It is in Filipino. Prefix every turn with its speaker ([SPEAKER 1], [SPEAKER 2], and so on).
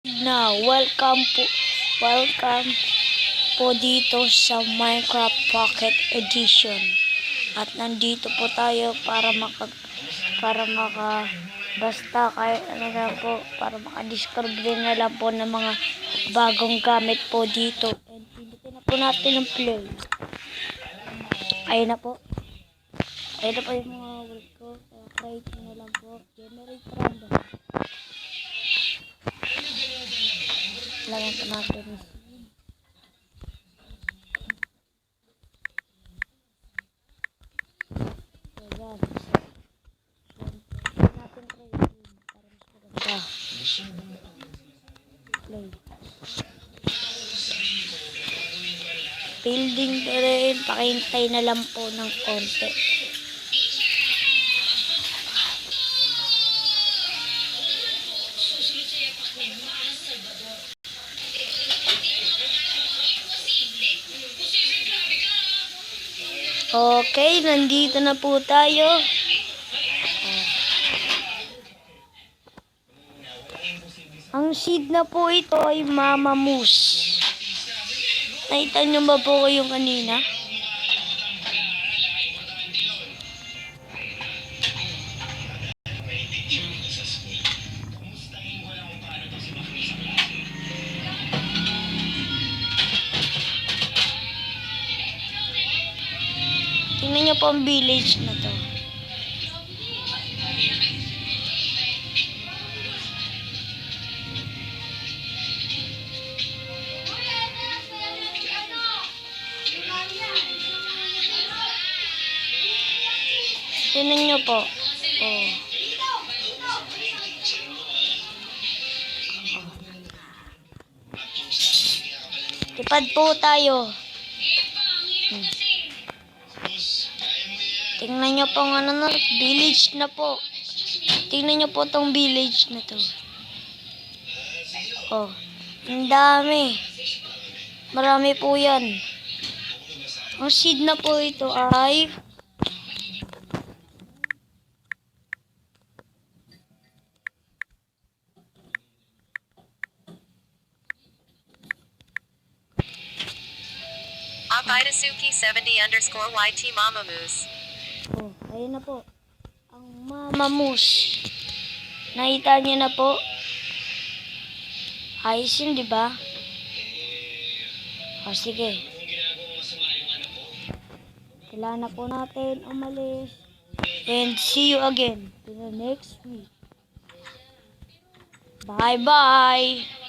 [SPEAKER 1] Na welcome po dito sa Minecraft Pocket Edition. At nandito po tayo para basta kahit ano na po, para maka-discover na lang po ng mga bagong gamit po dito. And pindutin na po natin ang play. Ayun na po. Ayun na po yung mga world ko. Create na lang po. Generate random. Lagyan po natin yung seed. Ayan. Natin creating para mas maganda. Play. Building pa rin. Pakintay na lang po ng konti. Okay, nandito na po tayo. Ang seed na po ito ay Mama Moose. Nakita nyo ba po yung kanina? Tingnan nyo po ang village na to. Tingnan nyo po. Oh. Tipad po tayo. Tingnan nyo po ang ano na, village na po. Tingnan nyo po tong village na to. Oh, ang dami. Marami po yan. Ang seed na po ito ay
[SPEAKER 2] Akaidasuki70_YT Mama Moose.
[SPEAKER 1] oh, ayun na po. Ang Mama Moose. Nakita niyo na po. Ayos yun, di ba? O, sige. Kailangan na po natin umalis. And see you again to the next week. Bye-bye!